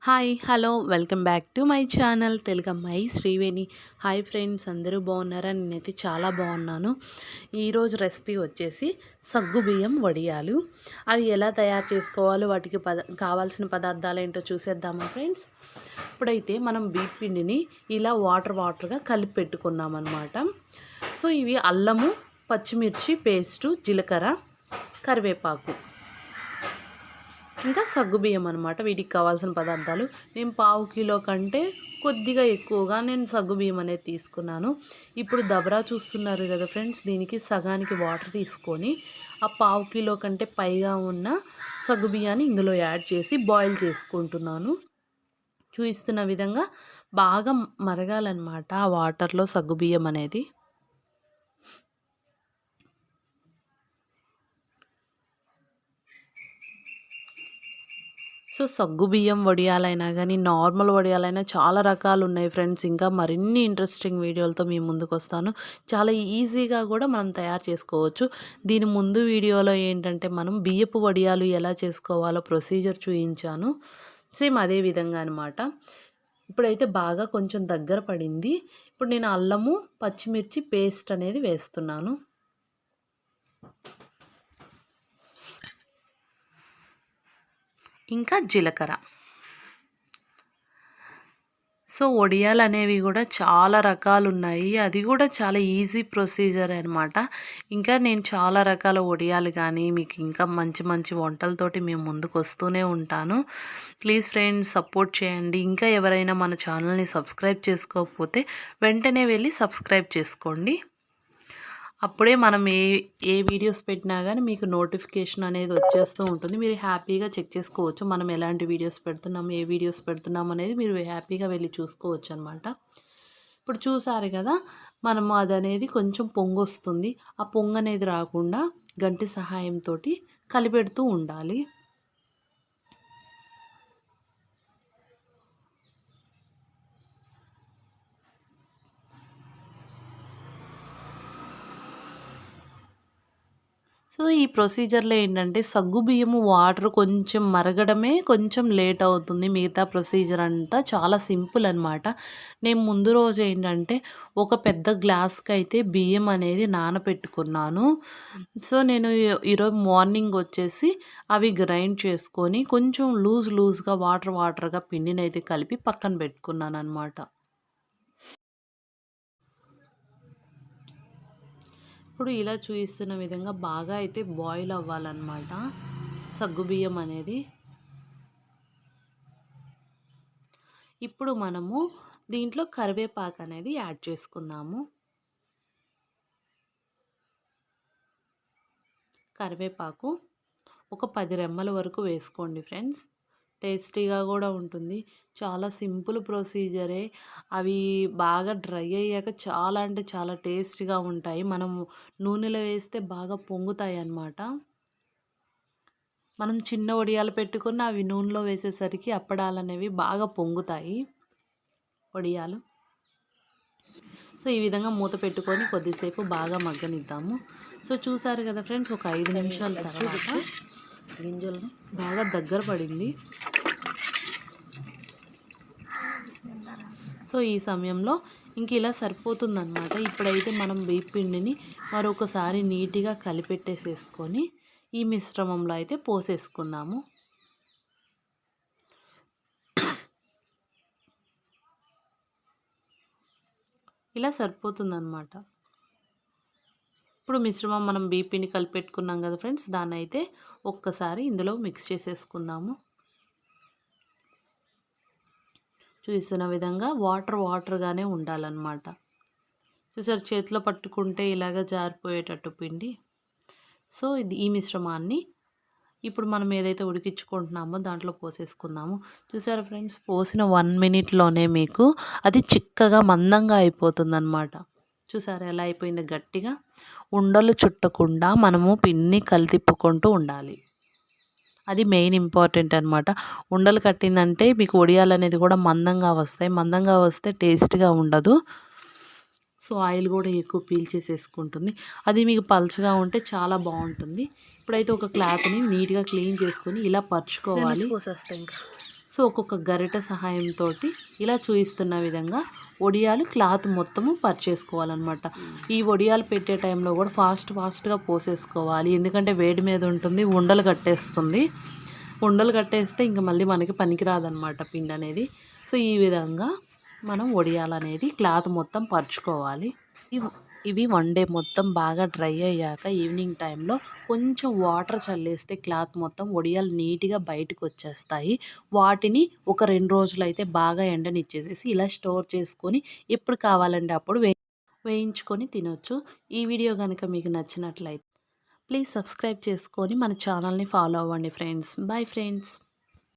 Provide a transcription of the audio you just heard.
Hi hello welcome back to my channel తెలుగమ్మాయి Sreeveni. Hi friends, అందరూ బాగున్నారా? నేనైతే చాలా బాగున్నాను. ఈరోజు రెసిపీ వచ్చేసి సగ్గుబియ్యం వడియాలు. అవి ఎలా తయారు చేసుకోవాలో వాటికి కావాల్సిన పదార్థాలు ఏంటో చూసేద్దామా ఫ్రెండ్స్. ఇప్పుడైతే మనం బియ్యం పిండిని ఇలా వాటర్గా కలిపి పెట్టుకున్నాం అన్నమాట. సో ఇవి అల్లము, పచ్చిమిర్చి పేస్టు, జీలకర్ర, కరివేపాకు, ఇంకా సగ్గుబియ్యం అనమాట. వీటికి కావాల్సిన పదార్థాలు నేను పావు కిలో కంటే కొద్దిగా ఎక్కువగా నేను సగ్గుబియ్యం అనేది తీసుకున్నాను. ఇప్పుడు దబరా చూస్తున్నారు కదా ఫ్రెండ్స్, దీనికి సగానికి వాటర్ తీసుకొని ఆ పావు కిలో కంటే పైగా ఉన్న సగ్గుబియ్యాన్ని ఇందులో యాడ్ చేసి బాయిల్ చేసుకుంటున్నాను. చూపిస్తున్న విధంగా బాగా మరగాలన్నమాట ఆ వాటర్లో సగ్గుబియ్యం అనేది. సో సగ్గుబియ్యం వడియాలైనా కానీ నార్మల్ వడియాలైనా చాలా రకాలు ఉన్నాయి ఫ్రెండ్స్. ఇంకా మరిన్ని ఇంట్రెస్టింగ్ వీడియోలతో మీ ముందుకు వస్తాను. చాలా ఈజీగా కూడా మనం తయారు చేసుకోవచ్చు. దీని ముందు వీడియోలో ఏంటంటే మనం బియ్యపు వడియాలు ఎలా చేసుకోవాలో ప్రొసీజర్ చూపించాను. సేమ్ అదే విధంగా అనమాట. ఇప్పుడైతే బాగా కొంచెం దగ్గర పడింది. ఇప్పుడు నేను అల్లము, పచ్చిమిర్చి పేస్ట్ అనేది వేస్తున్నాను. ఇంకా జీలకర్ర. సో వడియాలు అనేవి కూడా చాలా రకాలు ఉన్నాయి. అది కూడా చాలా ఈజీ ప్రొసీజర్ అనమాట. ఇంకా నేను చాలా రకాల వడియాలు కానీ మీకు ఇంకా మంచి మంచి వంటలతోటి మేము ముందుకు వస్తూనే ఉంటాను. ప్లీజ్ ఫ్రెండ్స్ సపోర్ట్ చేయండి. ఇంకా ఎవరైనా మన ఛానల్ని సబ్స్క్రైబ్ చేసుకోకపోతే వెంటనే వెళ్ళి సబ్స్క్రైబ్ చేసుకోండి. అప్పుడే మనం ఏ వీడియోస్ పెట్టినా కానీ మీకు నోటిఫికేషన్ అనేది వచ్చేస్తూ ఉంటుంది. మీరు హ్యాపీగా చెక్ చేసుకోవచ్చు మనం ఎలాంటి వీడియోస్ పెడుతున్నాం, ఏ వీడియోస్ పెడుతున్నాం అనేది మీరు హ్యాపీగా వెళ్ళి చూసుకోవచ్చు అనమాట. ఇప్పుడు చూసారు కదా, మనం అదనేది కొంచెం పొంగు వస్తుంది. ఆ పొంగు అనేది రాకుండా గంటి సహాయంతో కలిపెడుతూ ఉండాలి. సో ఈ ప్రొసీజర్లో ఏంటంటే సగ్గుబియ్యము వాటర్ కొంచెం మరగడమే కొంచెం లేట్ అవుతుంది. మిగతా ప్రొసీజర్ అంతా చాలా సింపుల్ అనమాట. నేను ముందు రోజు ఏంటంటే ఒక పెద్ద గ్లాస్కి అయితే బియ్యం అనేది నానబెట్టుకున్నాను. సో నేను ఈరోజు మార్నింగ్ వచ్చేసి అవి గ్రైండ్ చేసుకొని కొంచెం లూజ్గా వాటర్గా పిండిని అయితే కలిపి పక్కన పెట్టుకున్నాను అనమాట. ఇప్పుడు ఇలా చూపిస్తున్న విధంగా బాగా అయితే బాయిల్ అవ్వాలన్నమాట సగ్గుబియ్యం అనేది. ఇప్పుడు మనము దీంట్లో కరివేపాకు అనేది యాడ్ చేసుకుందాము. కరివేపాకు ఒక 10 రెమ్మల వరకు వేసుకోండి ఫ్రెండ్స్. టేస్టీగా కూడా ఉంటుంది. చాలా సింపుల్ ప్రొసీజరే. అవి బాగా డ్రై అయ్యాక చాలా అంటే చాలా టేస్టీగా ఉంటాయి. మనం నూనెలో వేస్తే బాగా పొంగుతాయి అన్నమాట. మనం చిన్న వడియాలు పెట్టుకున్న అవి నూనెలో వేసేసరికి అప్పడాలు అనేవి బాగా పొంగుతాయి వడియాలు. సో ఈ విధంగా మూత పెట్టుకొని కొద్దిసేపు బాగా మగ్గనిద్దాము. సో చూసారు కదా ఫ్రెండ్స్, ఒక 5 నిమిషాల తర్వాత గింజలు బాగా దగ్గర పడింది. సో ఈ సమయంలో ఇంక ఇలా సరిపోతుందన్నమాట. ఇప్పుడైతే మనం బియ్యం పిండిని మరొకసారి నీట్గా కలిపెట్టేసేసుకొని ఈ మిశ్రమంలో అయితే పోసేసుకుందాము. ఇలా సరిపోతుందన్నమాట. ఇప్పుడు మిశ్రమం మనం బియ్యం పిండి కలిపెట్టుకున్నాం కదా ఫ్రెండ్స్, దాన్ని అయితే ఒక్కసారి ఇందులో మిక్స్ చేసేసుకుందాము. చూస్తున్న విధంగా వాటర్గానే ఉండాలన్నమాట. చూసారు, చేతిలో పట్టుకుంటే ఇలాగ జారిపోయేటట్టు పిండి. సో ఈ మిశ్రమాన్ని ఇప్పుడు మనం ఏదైతే ఉడికించుకుంటున్నామో దాంట్లో పోసేసుకుందాము. చూసారా ఫ్రెండ్స్, పోసిన 1 మినిట్లోనే మీకు అది చిక్కగా మందంగా అయిపోతుందన్నమాట. చూసారా ఎలా అయిపోయిందో గట్టిగా. ఉండలు చుట్టకుండా మనము పిండిని కలితిప్పుకుంటూ ఉండాలి. అది మెయిన్ ఇంపార్టెంట్ అనమాట. ఉండలు కట్టిందంటే మీకు వడియాలు అనేది కూడా మందంగా వస్తాయి. మందంగా వస్తే టేస్ట్గా ఉండదు. సో ఆయిల్ కూడా ఎక్కువ పీల్చేసేసుకుంటుంది. అది మీకు పల్చగా ఉంటే చాలా బాగుంటుంది. ఇప్పుడైతే ఒక క్లాత్ని నీట్గా క్లీన్ చేసుకొని ఇలా పరుచుకోవాలి. పోసేస్తా ఇంకా సో ఒక్కొక్క గరిటె సహాయంతో ఇలా చూపిస్తున్న విధంగా వడియాలు క్లాత్ మొత్తము పరిచేసుకోవాలన్నమాట. ఈ వడియాలు పెట్టే టైంలో కూడా ఫాస్ట్గా పోసేసుకోవాలి. ఎందుకంటే వేడి మీద ఉంటుంది, ఉండలు కట్టేస్తుంది. ఉండలు కట్టేస్తే ఇంక మళ్ళీ మనకి పనికిరాదనమాట పిండి అనేది. సో ఈ విధంగా మనం వడియాలనేది క్లాత్ మొత్తం పరుచుకోవాలి. ఇవి వన్ డే మొత్తం బాగా డ్రై అయ్యాక ఈవినింగ్ టైంలో కొంచెం వాటర్ చల్లేస్తే క్లాత్ మొత్తం వడియాలు నీట్గా బయటకు వచ్చేస్తాయి. వాటిని ఒక 2 రోజులైతే బాగా ఎండనిచ్చేసేసి ఇలా స్టోర్ చేసుకొని ఎప్పుడు కావాలంటే అప్పుడు వేయించుకొని తినొచ్చు. ఈ వీడియో కనుక మీకు నచ్చినట్లయితే ప్లీజ్ సబ్స్క్రైబ్ చేసుకొని మన ఛానల్ని ఫాలో అవ్వండి ఫ్రెండ్స్. Bye friends.